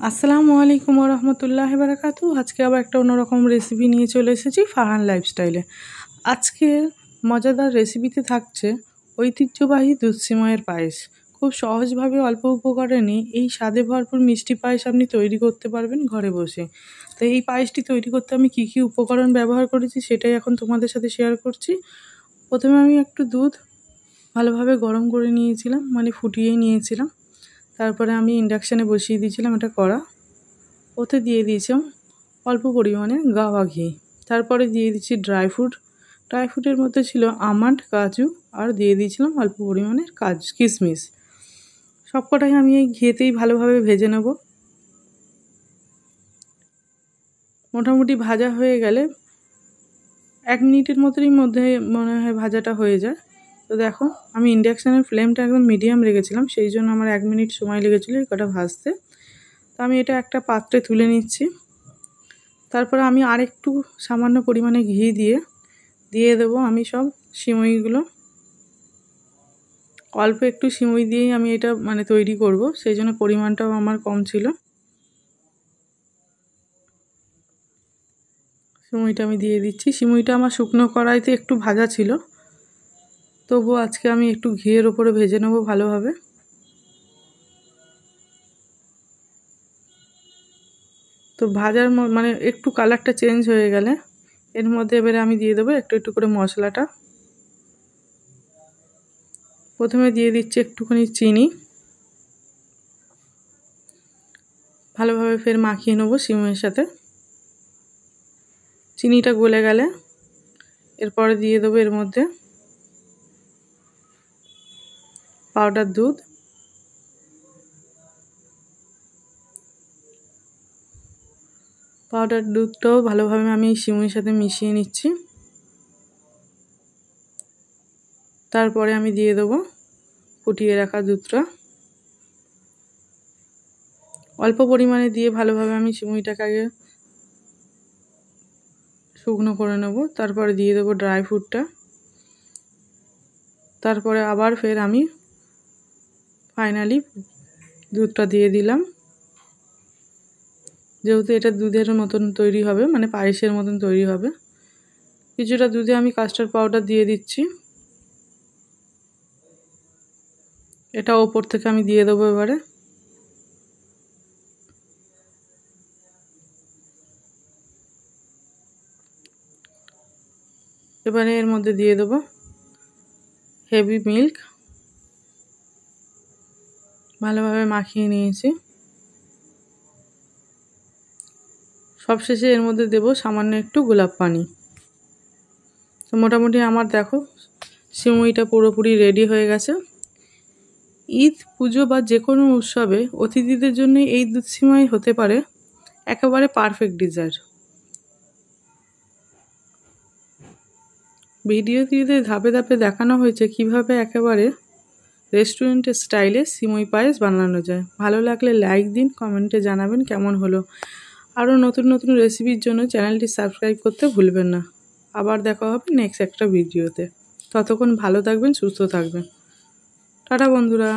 আসসালামু আলাইকুম ওয়া রাহমাতুল্লাহি ওয়া বারাকাতুহু। আজকে আবার একটা অন্যরকম রেসিপি নিয়ে চলে এসেছি ফারহান লাইফস্টাইলে। আজকে মজাদার রেসিপিতে থাকছে ঐতিহ্যবাহী দুধ সিমাইয়ের পায়েস। খুব সহজভাবে অল্প উপকরণে এই স্বাদে ভরপুর মিষ্টি পায়েস আপনি তৈরি করতে পারবেন ঘরে বসে। তো এই পায়েসটি তৈরি করতে আমি কী কী উপকরণ ব্যবহার করেছি সেটাই এখন তোমাদের সাথে শেয়ার করছি। প্রথমে আমি একটু দুধ ভালোভাবে গরম করে নিয়েছিলাম, মানে ফুটিয়ে নিয়েছিলাম। তারপরে আমি ইন্ডাকশানে বসিয়ে দিয়েছিলাম একটা কড়া, ওতে দিয়ে দিয়েছিলাম অল্প পরিমাণে গাওয়া ঘি। তারপরে দিয়ে দিচ্ছি ড্রাই ফ্রুটের মধ্যে ছিল আমন্ড, কাজু, আর দিয়ে দিয়েছিলাম অল্প পরিমাণে কিশমিশ। সবকটাই আমি এই ঘিতেই ভালোভাবে ভেজে নেব। মোটামুটি ভাজা হয়ে গেলে 1 মিনিটের মধ্যে মনে হয় ভাজাটা হয়ে যায়। তো দেখো, আমি ইন্ডাকশানের ফ্লেমটা একদম মিডিয়াম রেখেছিলাম, সেই জন্য আমার 1 মিনিট সময় লেগেছিলো এই কটা ভাজতে। তো আমি এটা একটা পাত্রে তুলে নিচ্ছি। তারপরে আমি আরেকটু সামান্য পরিমাণে ঘি দিয়ে দেবো আমি সব সিমইগুলো। অল্প একটু সিমই দিয়েই আমি এটা তৈরি করব, সেই জন্য পরিমাণটাও আমার কম ছিল। সিমইটা আমি দিয়ে দিচ্ছি। সিমইটা আমার শুকনো কড়াইতে একটু ভাজা ছিল, তবুও আজকে আমি একটু ঘিয়ের ওপরে ভেজে নেব ভালোভাবে। তো ভাজার একটু কালারটা চেঞ্জ হয়ে গেলে এর মধ্যে এবারে আমি দিয়ে দেবো একটু করে মশলাটা। প্রথমে দিয়ে দিচ্ছি একটুখানি চিনি, ভালোভাবে ফের মাখিয়ে নেবো সিমের সাথে। চিনিটা গলে গেলে এরপরে দিয়ে দেবো এর মধ্যে পাউডার দুধ। পাউডার দুধটাও ভালোভাবে আমি সিমের সাথে মিশিয়ে নিচ্ছি। তারপরে আমি দিয়ে দেবো ফুটিয়ে রাখা দুধটা। অল্প পরিমাণে দিয়ে ভালোভাবে আমি সিমইটাকে আগে শুকনো করে নেব। তারপরে দিয়ে দেবো ড্রাই ফ্রুটটা। তারপরে আবার ফের আমি ফাইনালি দুধটা দিয়ে দিলাম। যেহেতু এটা দুধের মতন তৈরি হবে, পায়েসের মতন তৈরি হবে, কিছুটা দুধে আমি কাস্টার্ড পাউডার দিয়ে দিচ্ছি। এটা ওপর থেকে আমি দিয়ে দেবো এবারে। এর মধ্যে দিয়ে দেবো হেভি মিল্ক। ভালোভাবে মাখিয়ে নিয়েছি। সবশেষে এর মধ্যে দেব সামান্য একটু গোলাপ পানি। তো মোটামুটি আমার দেখো সিমইটা পুরোপুরি রেডি হয়ে গেছে। ঈদ, পুজো বা যে কোনো উৎসবে অতিথিদের জন্য এই দুধ সিমাই হতে পারে একেবারে পারফেক্ট ডিজার্ট। ভিডিওটিতে ধাপে ধাপে দেখানো হয়েছে কিভাবে একেবারে রেস্টুরেন্টের স্টাইলে সিমই পায়েস বানানো যায়। ভালো লাগলে লাইক দিন, কমেন্টে জানাবেন কেমন হলো। আরও নতুন নতুন রেসিপির জন্য চ্যানেলটি সাবস্ক্রাইব করতে ভুলবেন না। আবার দেখা হবে নেক্সট একটা ভিডিওতে। ততক্ষণ ভালো থাকবেন, সুস্থ থাকবেন। টাটা বন্ধুরা।